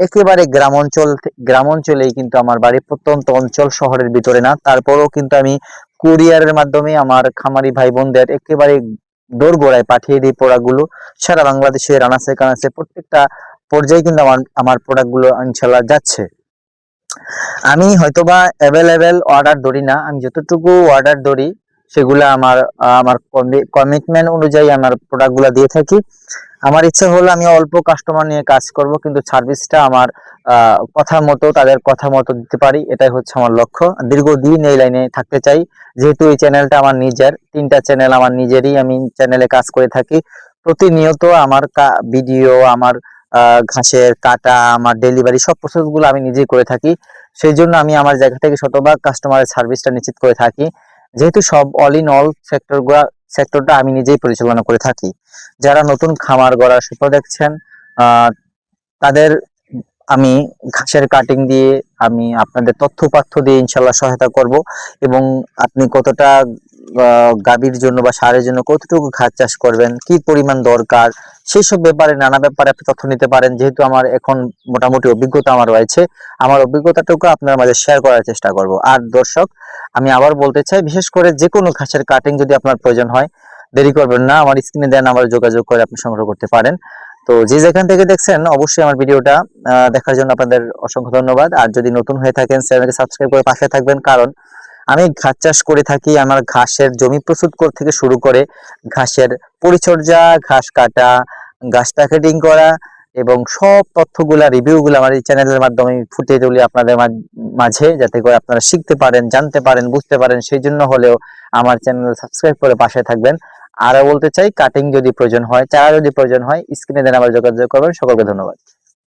একেবারে গ্রাম অঞ্চলেই কিন্তু আমার বাড়ি, প্রত্যন্ত অঞ্চল, শহরের ভিতরে না। তারপরেও কিন্তু আমি কুরিয়ারের মাধ্যমে আমার খামারি ভাই বোনদের একেবারে দোরগোড়ায় পাঠিয়ে দিই প্রোডাক্টগুলো। সারা বাংলাদেশের আনাচে কানাচে প্রত্যেকটা পর্যায়ে কিন্তু আমার আমার প্রোডাক্টগুলো ইনশাল্লাহ যাচ্ছে। আমি হয়তোবা অ্যাভেলেবেল অর্ডার ধরি না, আমি যতটুকু অর্ডার ধরি সেগুলো আমার কমিটমেন্ট অনুযায়ী আমার প্রোডাক্টগুলো দিয়ে থাকি। আমার ইচ্ছা হলো আমি অল্প কাস্টমার নিয়ে কাজ করব, কিন্তু সার্ভিসটা আমার কথা মতো, তাদের কথা মতো দিতে পারি, এটাই হচ্ছে আমার লক্ষ্য। দীর্ঘদিন এই লাইনে থাকতে চাই। যেহেতু এই চ্যানেলটা আমার নিজের, 3টা চ্যানেল আমার নিজেরই, আমি চ্যানেলে কাজ করে থাকি। প্রতিনিয়ত আমার ভিডিও, আমার ঘাসের কাটা, আমার ডেলিভারি সব প্রসেস গুলো আমি নিজেই করে থাকি। সেই জন্য আমি আমার জায়গা থেকে শতভাগ কাস্টমারের সার্ভিসটা নিশ্চিত করে থাকি। যেহেতু সব অল ইন অল সেক্টরটা আমি নিজেই পরিচালনা করে থাকি। যারা নতুন খামার গড়ার স্বপ্ন দেখছেন, আহ তাদের আমি ঘাসের কাটিং দিয়ে, আমি আপনাদের তথ্য উপাত্ত দিয়ে ইনশাল্লাহ সহায়তা করব। এবং আপনি কতটা গাভীর জন্য বা ষাঁড়ের জন্য কতটুকু ঘাস চাষ করবেন, কি পরিমাণ দরকার, সেই সব ব্যাপারে, নানা ব্যাপারে আপনি তথ্য নিতে পারেন। যেহেতু আমার এখন মোটামুটি অভিজ্ঞতা আমার রয়েছে, আমার অভিজ্ঞতাটুকু আপনার মাঝে শেয়ার করার চেষ্টা করব। আর দর্শক, আমি আবার বলতে চাই, বিশেষ করে যে কোনো ঘাসের কাটিং যদি আপনার প্রয়োজন হয়, দেরি করবেন না, আমার স্ক্রিনে দেন নাম্বারে যোগাযোগ করে আপনি সংগ্রহ করতে পারেন। তো যে যেখান থেকে দেখছেন, অবশ্যই আমার ভিডিওটা দেখার জন্য আপনাদের অসংখ্য ধন্যবাদ। আর যদি নতুন হয়ে থাকেন, চ্যানেলকে সাবস্ক্রাইব করে পাশে থাকবেন, কারণ আমি ঘাস চাষ করে থাকি। আমার ঘাসের জমি প্রস্তুত থেকে শুরু করে ঘাসের পরিচর্যা, ঘাস কাটা, ঘাস প্যাকেটিং করা এবং সব তথ্যগুলা, রিভিউগুলো আমার এই চ্যানেলের মাধ্যমে ফুটিয়ে তুলি আপনাদের মাঝে, যাতে করে আপনারা শিখতে পারেন, জানতে পারেন, বুঝতে পারেন। সেই জন্য হলেও আমার চ্যানেল সাবস্ক্রাইব করে পাশে থাকবেন। আরো বলতে চাই, কাটিং যদি প্রয়োজন হয়, চারা যদি প্রয়োজন হয়, স্ক্রিনে দেন আবার যোগাযোগ করবেন। সকলকে ধন্যবাদ।